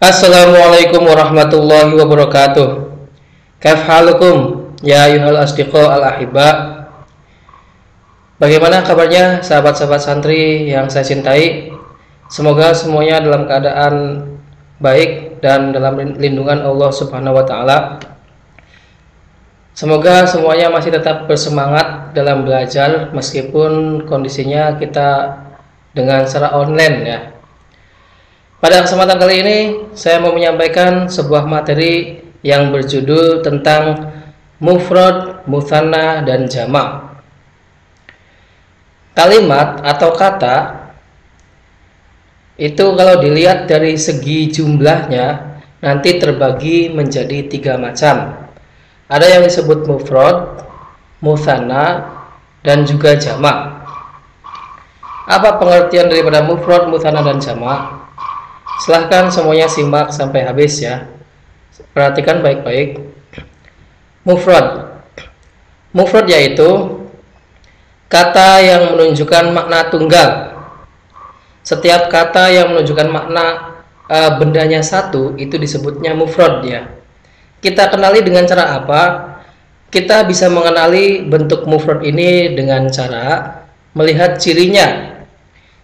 Assalamualaikum warahmatullahi wabarakatuh. Kaif halukum ya ayuhal asdiqa al ahibba. Bagaimana kabarnya sahabat-sahabat santri yang saya cintai? Semoga semuanya dalam keadaan baik dan dalam lindungan Allah Subhanahu wa taala. Semoga semuanya masih tetap bersemangat dalam belajar meskipun kondisinya kita dengan secara online ya. Pada kesempatan kali ini saya mau menyampaikan sebuah materi yang berjudul tentang mufrad, mutsanna, dan jamak. Kalimat atau kata itu kalau dilihat dari segi jumlahnya nanti terbagi menjadi 3 macam. Ada yang disebut mufrad, mutsanna, dan juga jamak. Apa pengertian daripada mufrad, mutsanna, dan jamak? Silahkan semuanya simak sampai habis ya. Perhatikan baik-baik. Mufrad. Mufrad yaitu kata yang menunjukkan makna tunggal. Setiap kata yang menunjukkan makna bendanya satu itu disebutnya mufrad ya. Kita kenali dengan cara apa? Kita bisa mengenali bentuk mufrad ini dengan cara melihat cirinya.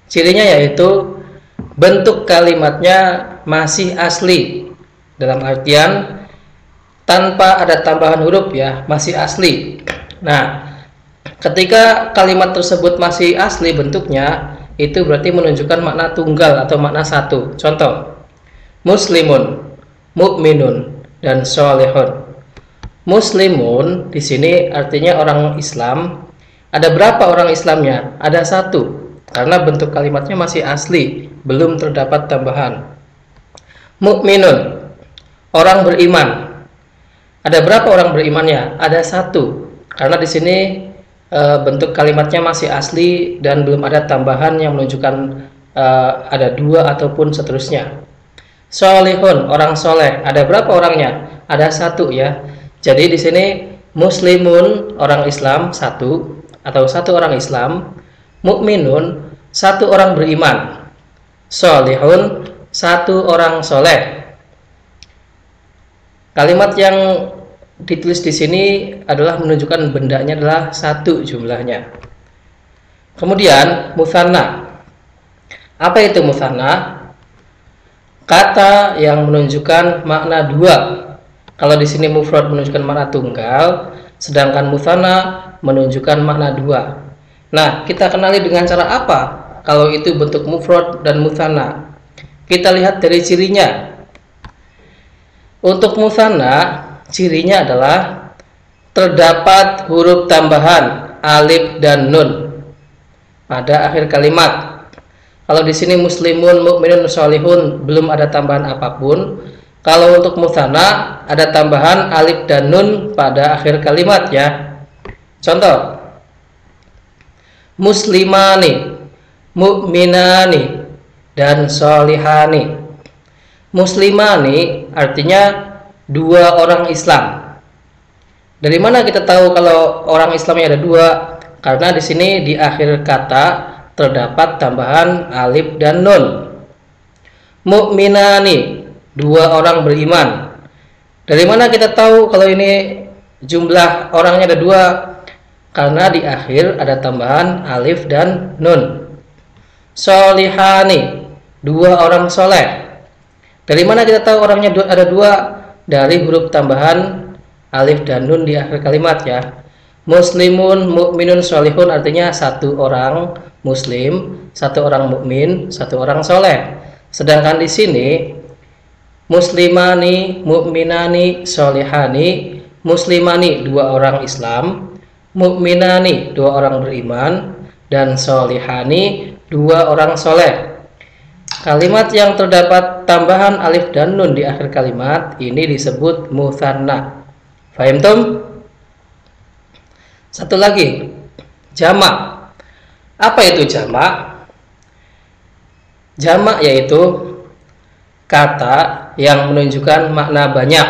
Cirinya yaitu bentuk kalimatnya masih asli, dalam artian tanpa ada tambahan huruf ya, masih asli. Nah, ketika kalimat tersebut masih asli bentuknya, itu berarti menunjukkan makna tunggal atau makna satu. Contoh, muslimun, mukminun, dan sholihun. Muslimun di sini artinya orang Islam. Ada berapa orang Islamnya? Ada satu. Karena bentuk kalimatnya masih asli, belum terdapat tambahan. Mukminun, orang beriman. Ada berapa orang berimannya? Ada satu. Karena di sini bentuk kalimatnya masih asli dan belum ada tambahan yang menunjukkan ada 2 ataupun seterusnya. Sholihun, orang soleh. Ada berapa orangnya? Ada satu ya. Jadi di sini muslimun, orang Islam satu atau satu orang Islam. Mukminun, satu orang beriman. Sholihun, satu orang soleh. Kalimat yang ditulis di sini adalah menunjukkan bendanya adalah satu jumlahnya. Kemudian mutsanna. Apa itu mutsanna? Kata yang menunjukkan makna 2. Kalau di sini mufrad menunjukkan makna tunggal, sedangkan mutsanna menunjukkan makna 2. Nah, kita kenali dengan cara apa kalau itu bentuk mufrad dan mutsanna? Kita lihat dari cirinya. Untuk mutsanna, cirinya adalah terdapat huruf tambahan alif dan nun pada akhir kalimat. Kalau di sini muslimun, mukminun, sholihun belum ada tambahan apapun. Kalau untuk mutsanna ada tambahan alif dan nun pada akhir kalimat ya. Contoh, muslimani, mukminani, dan sholihani. Muslimani artinya 2 orang Islam. Dari mana kita tahu kalau orang Islamnya ada 2? Karena di sini di akhir kata terdapat tambahan alif dan nun. Mukminani, 2 orang beriman. Dari mana kita tahu kalau ini jumlah orangnya ada 2? Karena di akhir ada tambahan alif dan nun. Sholihani, 2 orang soleh. Dari mana kita tahu orangnya ada 2? Dari huruf tambahan alif dan nun di akhir kalimat ya. Muslimun, mukminun, sholihun artinya 1 orang muslim, 1 orang mukmin, 1 orang soleh. Sedangkan di sini muslimani, mukminani, sholihani. Muslimani 2 orang Islam, mukminani 2 orang beriman, dan sholihani 2 orang soleh. Kalimat yang terdapat tambahan alif dan nun di akhir kalimat ini disebut mutsanna. Fahimtum? Satu lagi, jamak. Apa itu jamak? Jamak yaitu kata yang menunjukkan makna banyak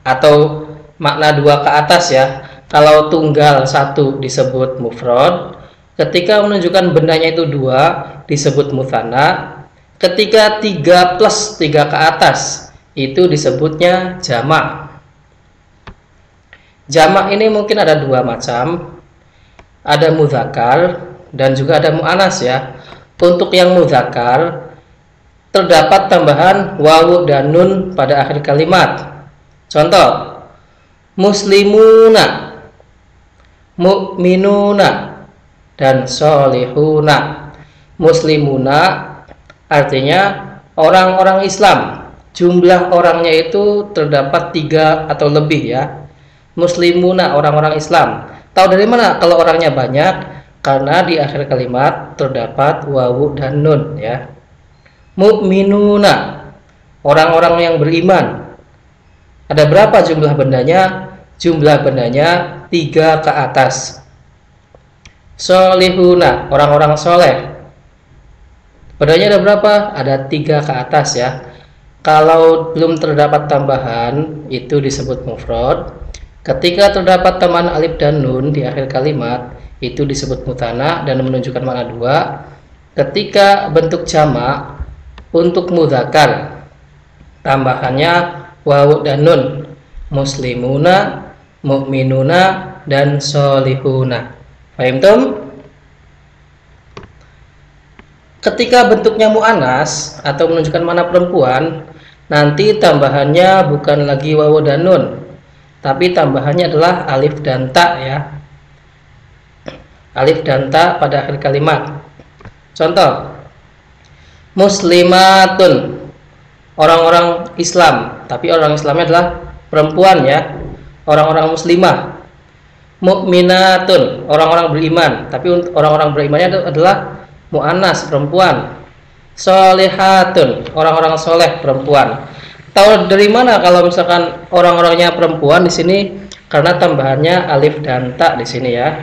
atau makna 2 ke atas ya. Kalau tunggal 1 disebut mufrad, ketika menunjukkan bendanya itu 2 disebut mutsanna, ketika 3 plus 3 ke atas itu disebutnya jamak. Jamak ini mungkin ada dua macam, ada mudzakkar dan juga ada mu'annas ya. Untuk yang mudzakkar terdapat tambahan wawu dan nun pada akhir kalimat. Contoh, muslimuna, mu'minuna, dan sholihuna. Muslimuna artinya orang-orang Islam. Jumlah orangnya itu terdapat 3 atau lebih ya. Muslimuna, orang-orang Islam. Tahu dari mana kalau orangnya banyak? Karena di akhir kalimat terdapat wawu dan nun ya. Mu'minuna, orang-orang yang beriman. Ada berapa jumlah bendanya? Jumlah bendanya 3 ke atas. Sholihuna, orang-orang soleh. Bendanya ada berapa? Ada 3 ke atas ya. Kalau belum terdapat tambahan, itu disebut mufrad. Ketika terdapat tambahan alif dan nun di akhir kalimat, itu disebut mutsanna dan menunjukkan makna 2. Ketika bentuk jamak, untuk mudzakkar tambahannya wawu dan nun, muslimuna, mu'minuna, dan sholihuna. Paham tum? Ketika bentuknya mu'annas atau menunjukkan makna perempuan, nanti tambahannya bukan lagi wawu dan nun, tapi tambahannya adalah alif dan ta ya. Alif dan ta pada akhir kalimat. Contoh, muslimatun, orang-orang Islam, tapi orang Islamnya adalah perempuan ya, orang-orang muslimah. Mu'minatun, orang-orang beriman, tapi orang-orang berimannya adalah mu'annas, perempuan. Sholihatun, orang-orang soleh, perempuan. Tahu dari mana kalau misalkan orang-orangnya perempuan di sini? Karena tambahannya alif dan ta di sini ya.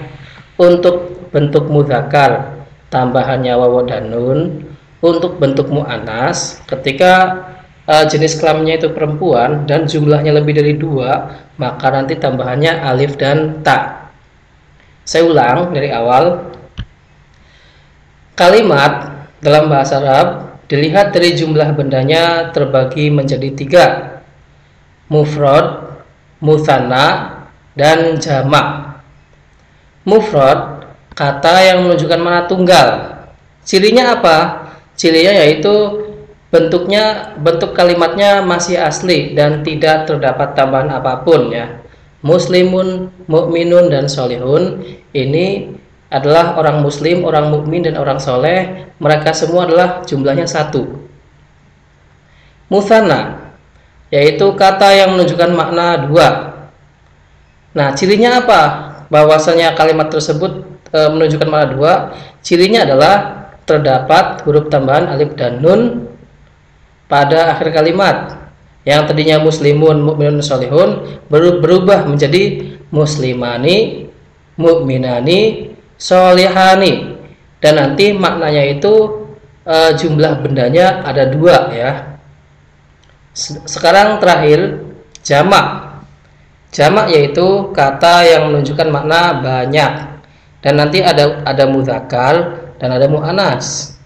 Untuk bentuk mudzakkar tambahannya wawu dan nun. Untuk bentuk mu'annas, ketika jenis kelaminnya itu perempuan dan jumlahnya lebih dari 2, maka nanti tambahannya alif dan ta. Saya ulang dari awal. Kalimat dalam bahasa Arab dilihat dari jumlah bendanya terbagi menjadi 3, mufrad, mutsanna, dan jamak. Mufrad, kata yang menunjukkan makna tunggal. Cirinya apa? Cirinya yaitu bentuk kalimatnya masih asli dan tidak terdapat tambahan apapun ya. Muslimun, mu'minun, dan sholihun ini adalah orang muslim, orang mukmin, dan orang soleh. Mereka semua adalah jumlahnya 1. Mutsanna, yaitu kata yang menunjukkan makna 2. Nah, cirinya apa? Bahwasanya kalimat tersebut menunjukkan makna 2. Cirinya adalah terdapat huruf tambahan alif dan nun pada akhir kalimat. Yang tadinya muslimun, mukminun, sholihun berubah menjadi muslimani, mukminani, sholihani, dan nanti maknanya itu jumlah bendanya ada 2 ya. Sekarang terakhir jamak. Jamak yaitu kata yang menunjukkan makna banyak, dan nanti ada mudzakkar dan ada mu'annas.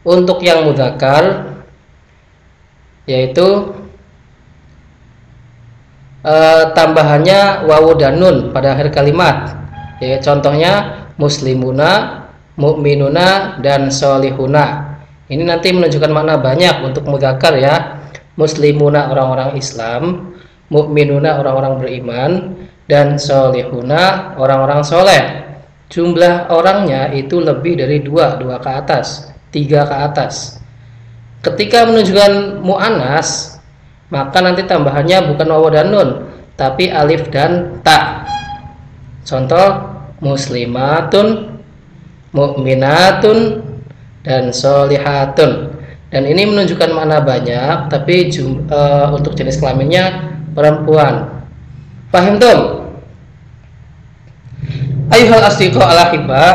Untuk yang mudzakkar yaitu tambahannya wawu dan nun pada akhir kalimat ya. Contohnya muslimuna, mu'minuna, dan sholihuna. Ini nanti menunjukkan makna banyak untuk mudzakkar ya. Muslimuna, orang-orang Islam, mu'minuna, orang-orang beriman, dan sholihuna, orang-orang soleh. Jumlah orangnya itu lebih dari 2 ke atas, 3 ke atas. Ketika menunjukkan mu'annas, maka nanti tambahannya bukan wawu dan nun, tapi alif dan ta. Contoh, muslimatun, mu'minatun, dan sholihatun. Dan ini menunjukkan makna banyak, tapi untuk jenis kelaminnya perempuan. Paham tum? Ayuhal asdiqo ala hibah.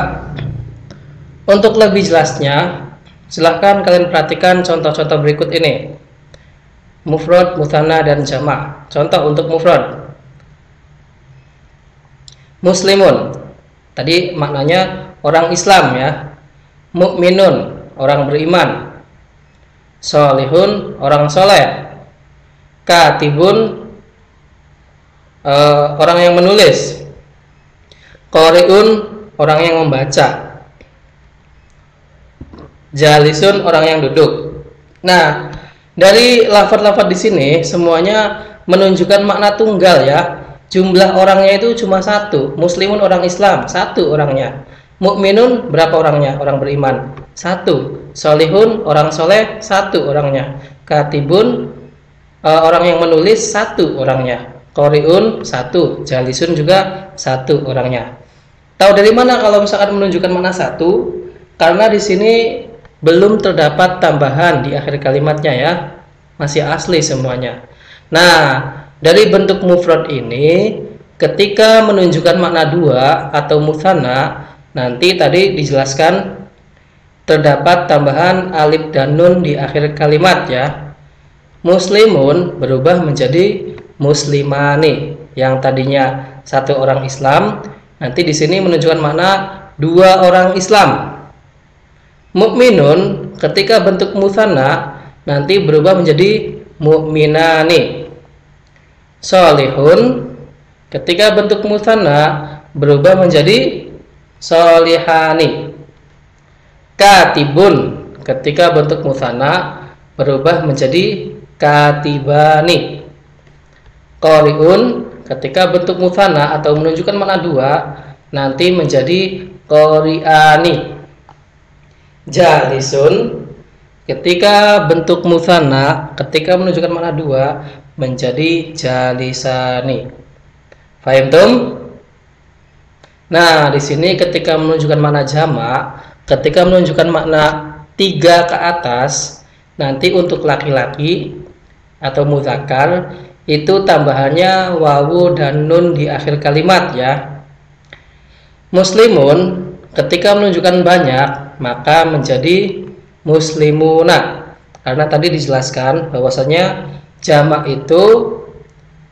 Untuk lebih jelasnya, silahkan kalian perhatikan contoh-contoh berikut ini. Mufrad, mutsanna, dan jamak. Contoh untuk mufrad. Muslimun, tadi maknanya orang Islam ya. Mu'minun, orang beriman. Sholihun, orang soleh. Katibun, orang yang menulis. Qori'un, orang yang membaca. Jalisun, orang yang duduk. Nah, dari lafaz-lafaz di sini semuanya menunjukkan makna tunggal ya. Jumlah orangnya itu cuma satu. Muslimun, orang Islam, satu orangnya. Mukminun, berapa orangnya? Orang beriman, satu. Solihun, orang soleh, satu orangnya. Katibun, orang yang menulis, satu orangnya. Qori'un, satu. Jalisun juga satu orangnya. Tahu dari mana kalau misalkan menunjukkan makna satu? Karena di sini belum terdapat tambahan di akhir kalimatnya ya, masih asli semuanya. Nah, dari bentuk mufrad ini ketika menunjukkan makna dua atau mutsanna, nanti tadi dijelaskan terdapat tambahan alif dan nun di akhir kalimat ya. Muslimun berubah menjadi muslimani, yang tadinya satu orang Islam, nanti di sini menunjukkan makna dua orang Islam. Mukminun ketika bentuk mutsanna nanti berubah menjadi mukminani. Solihun ketika bentuk mutsanna berubah menjadi solihani. Katibun ketika bentuk mutsanna berubah menjadi katibani. Qori'un ketika bentuk mutsanna atau menunjukkan makna dua nanti menjadi qori'ani. Jalisun ketika bentuk mutsanna ketika menunjukkan makna dua menjadi jalisani. Fahim tum? Nah, di sini ketika menunjukkan makna jamak, ketika menunjukkan makna 3 ke atas, nanti untuk laki-laki atau mudzakkar itu tambahannya wawu dan nun di akhir kalimat ya. Muslimun ketika menunjukkan banyak maka menjadi muslimuna. Karena tadi dijelaskan bahwasanya jamak itu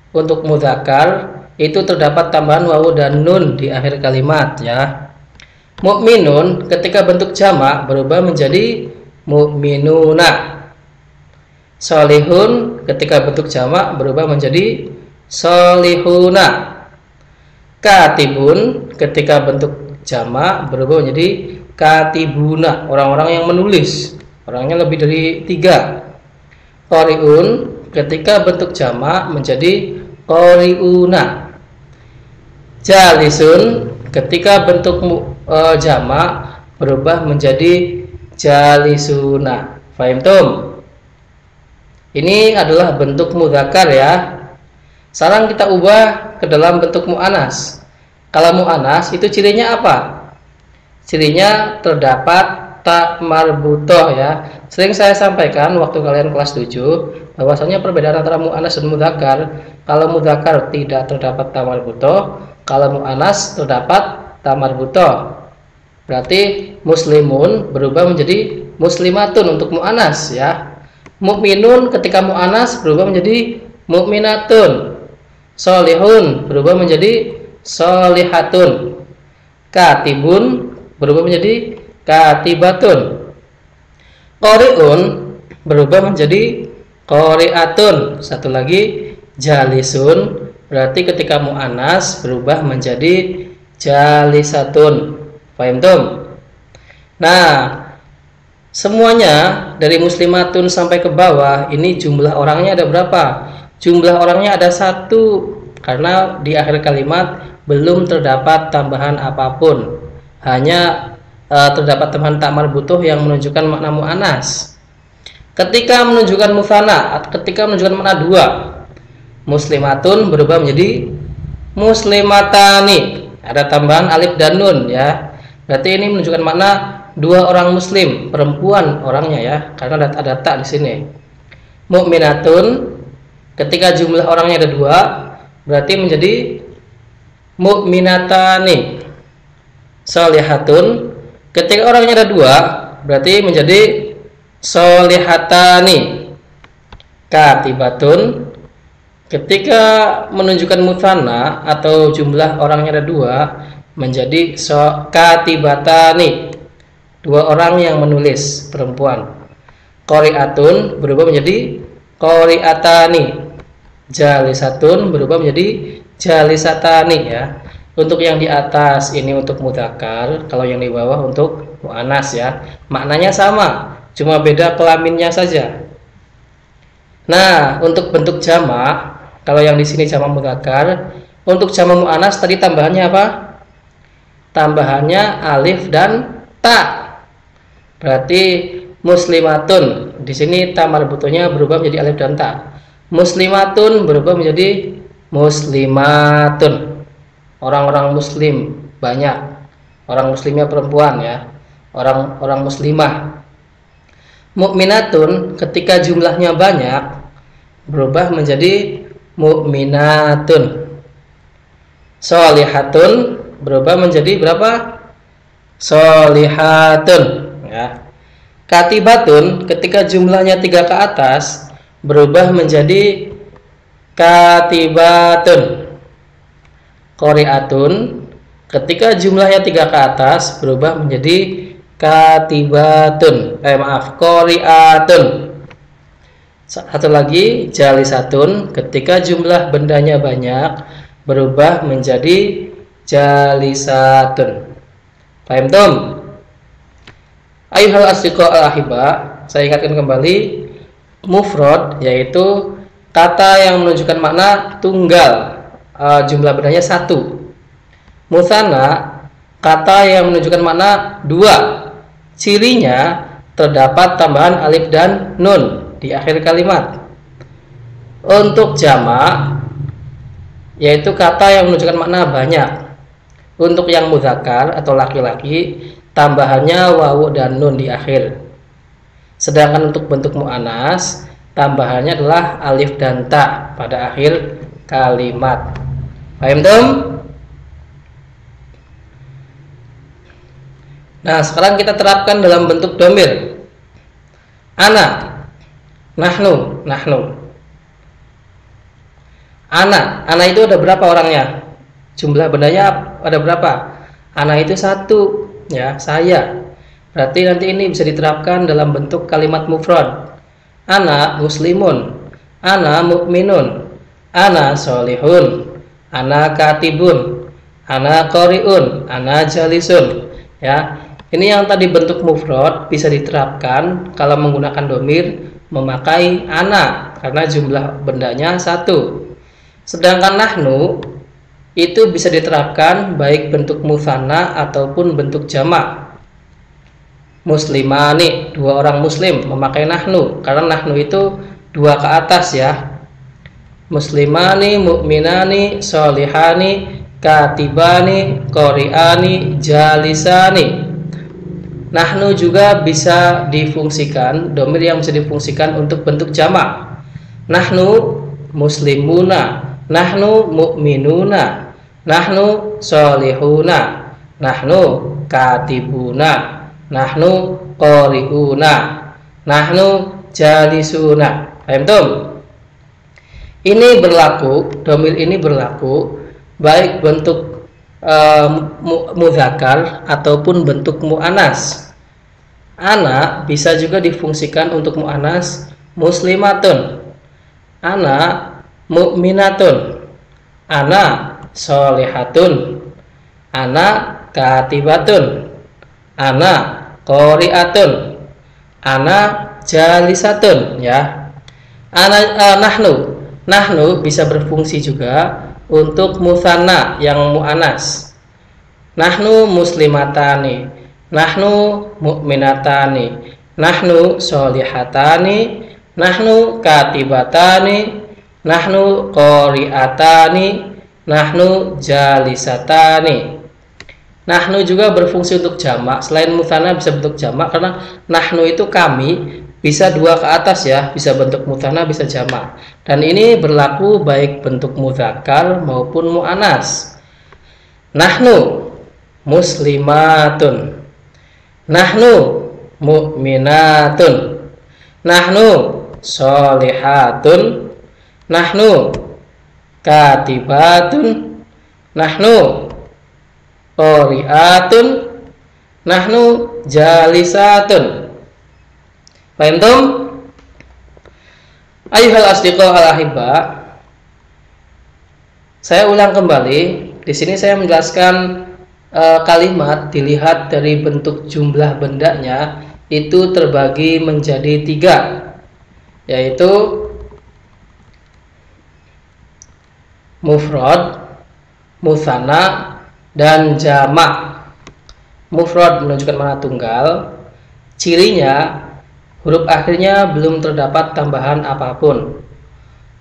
untuk mudzakkar itu terdapat tambahan wawu dan nun di akhir kalimat ya. Mukminun ketika bentuk jamak berubah menjadi mukminuna. Solihun ketika bentuk jamak berubah menjadi solihuna. Katibun ketika bentuk jamak berubah menjadi katibuna, orang-orang yang menulis, orangnya lebih dari 3. Qori'un ketika bentuk jamak menjadi qori'una. Jalisun ketika bentuk jamak berubah menjadi jalisuna. Fahim tum? Ini adalah bentuk mudzakkar ya. Sekarang kita ubah ke dalam bentuk mu'anas. Kalau mu'anas itu cirinya apa? Cirinya terdapat tak marbutoh ya. Sering saya sampaikan waktu kalian kelas 7 bahwasanya perbedaan antara mu'anas dan mudzakkar. Kalau mudzakkar tidak terdapat tak marbutoh, kalau mu'anas terdapat tak marbutoh. Berarti muslimun berubah menjadi muslimatun untuk mu'anas ya. Mukminun ketika mu'anas berubah menjadi mukminatun. Solihun berubah menjadi solihatun. Katibun berubah menjadi katibatun. Qori'un berubah menjadi qori'atun. Satu lagi jalisun berarti ketika mu'anas berubah menjadi jalisatun. Paham tum? Nah, semuanya dari muslimatun sampai ke bawah ini jumlah orangnya ada berapa? Jumlah orangnya ada 1 karena di akhir kalimat belum terdapat tambahan apapun. Hanya terdapat tambahan tak marbutoh yang menunjukkan makna mu'anas. Ketika menunjukkan mutsanna, ketika menunjukkan makna 2, muslimatun berubah menjadi muslimatani. Ada tambahan alif dan nun ya. Berarti ini menunjukkan makna 2 orang muslim, perempuan orangnya ya, karena ada tak di sini. Mukminatun ketika jumlah orangnya ada 2 berarti menjadi mukminatani. Solihatun ketika orangnya ada 2 berarti menjadi solihatani. Katibatun ketika menunjukkan mutsanna atau jumlah orangnya ada 2 menjadi katibatani. 2 orang yang menulis, perempuan. Qori'atun berubah menjadi qori'atani. jalisatun berubah menjadi jalisatani ya. Untuk yang di atas ini untuk mudzakkar, kalau yang di bawah untuk muannas ya. Maknanya sama, cuma beda kelaminnya saja. Nah, untuk bentuk jamak, kalau yang di sini jamak mudzakkar, untuk jamak muannas tadi tambahannya apa? Tambahannya alif dan ta. Berarti muslimatun. Di sini ta marbutonya berubah menjadi alif dan ta. Muslimatun berubah menjadi muslimatun. Orang-orang muslim banyak. Orang muslimnya perempuan ya. Orang muslimah. Mukminatun ketika jumlahnya banyak berubah menjadi mukminatun. Sholihatun berubah menjadi berapa? Sholihatun ya. Katibatun ketika jumlahnya 3 ke atas berubah menjadi katibatun. Qori'atun ketika jumlahnya 3 ke atas berubah menjadi katibatun. Qori'atun. Satu lagi, jalisatun ketika jumlah bendanya banyak berubah menjadi jalisatun. Paham tum? Ayuhal asdiqa al-ahiba, saya ingatkan kembali, mufrad yaitu kata yang menunjukkan makna tunggal, jumlah bendanya 1. Mutsanna kata yang menunjukkan makna 2. Cirinya terdapat tambahan alif dan nun di akhir kalimat. Untuk jamak yaitu kata yang menunjukkan makna banyak. Untuk yang mudzakkar atau laki-laki tambahannya wawu dan nun di akhir. Sedangkan untuk bentuk muannas tambahannya adalah alif dan ta pada akhir kalimat. Paham tum? Nah, sekarang kita terapkan dalam bentuk dhamir. Ana, nahnu. Ana itu ada berapa orangnya? Jumlah bendanya ada berapa? Ana itu 1 ya, saya. Berarti nanti ini bisa diterapkan dalam bentuk kalimat mufrad. Ana muslimun, ana mukminun, ana sholihun, ana katibun, ana qori'un, ana jalisun ya. Ini yang tadi bentuk mufrad bisa diterapkan kalau menggunakan dhamir memakai ana karena jumlah bendanya 1. Sedangkan nahnu itu bisa diterapkan baik bentuk mutsanna ataupun bentuk jamak. Muslimani, 2 orang muslim memakai nahnu karena nahnu itu 2 ke atas ya. Muslimani, mukminani, sholihani, katibani, qori'ani, jalisani. Nahnu juga bisa difungsikan, dhamir yang bisa difungsikan untuk bentuk jamak. Nahnu muslimuna, nahnu mu'minuna, nahnu sholihuna, nahnu katibuna, nahnu qori'una, nahnu jalisuna. Paham tum? Ini berlaku, dhamir ini berlaku baik bentuk mudzakkar ataupun bentuk muannas. Ana bisa juga difungsikan untuk muannas muslimatun, ana mukminatun, ana sholihatun, ana katibatun, ana qori'atun, ana jalisatun ya. Nahnu bisa berfungsi juga untuk mutsanna yang muannas. Nahnu muslimatani, nahnu mu'minatani, nahnu sholihatani, nahnu katibatani, nahnu qori'atani, nahnu jalisatani. Nahnu juga berfungsi untuk jamak. Selain mutsanna bisa bentuk jamak karena nahnu itu kami, bisa 2 ke atas ya, bisa bentuk mutsanna bisa jamak. Dan ini berlaku baik bentuk mudzakkar maupun muannas. Nahnu muslimatun, nahnu mu'minatun, nahnu sholihatun, nahnu katibatun, nahnu qori'atun, nahnu jalisatun. Paham tum? Ayuhal asdiqa al ahibba, Saya ulang kembali. Di sini saya menjelaskan kalimat dilihat dari bentuk jumlah bendanya itu terbagi menjadi 3, yaitu mufrad, mutsanna, dan jamak. Mufrad menunjukkan makna tunggal, cirinya huruf akhirnya belum terdapat tambahan apapun.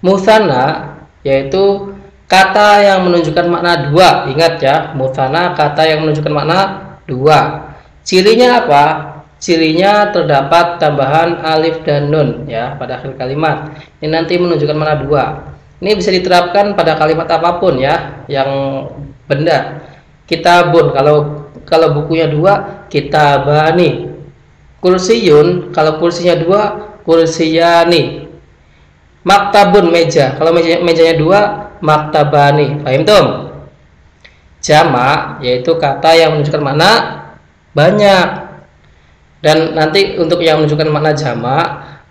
Mutsanna yaitu kata yang menunjukkan makna 2. Ingat ya, mutsanna kata yang menunjukkan makna 2. Cirinya apa? Cirinya terdapat tambahan alif dan nun ya pada akhir kalimat. Ini nanti menunjukkan makna 2. Ini bisa diterapkan pada kalimat apapun ya, yang benda. Kitabun, kalau bukunya 2, kitabani. Kursiyun, kalau kursinya 2, kursiyani. Maktabun, meja, kalau mejanya 2, maktabani. Paham tuh? Jamak yaitu kata yang menunjukkan makna banyak. Dan nanti untuk yang menunjukkan makna jamak,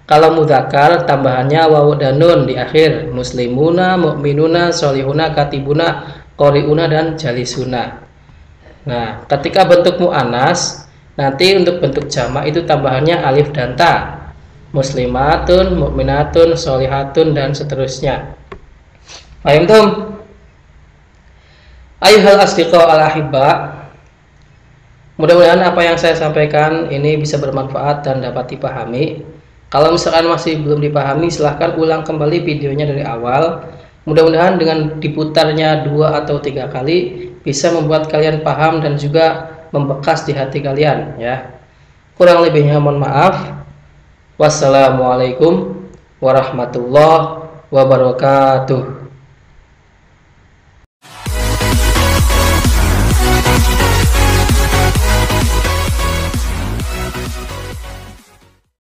kalau mudzakkar tambahannya wawu dan nun di akhir. Muslimuna, mukminuna, sholihuna, katibuna, qoriuna, dan jalisuna. Nah, ketika bentuk muannas, nanti untuk bentuk jamak itu tambahannya alif dan ta. Muslimatun, mukminatun, sholihatun, dan seterusnya. Paham tuh? Ayuhal asdiqa al-ahibba, mudah-mudahan apa yang saya sampaikan ini bisa bermanfaat dan dapat dipahami. Kalau misalkan masih belum dipahami, silahkan ulang kembali videonya dari awal. Mudah-mudahan dengan diputarnya 2 atau 3 kali bisa membuat kalian paham dan juga membekas di hati kalian ya. Kurang lebihnya mohon maaf. Wassalamualaikum warahmatullahi wabarakatuh.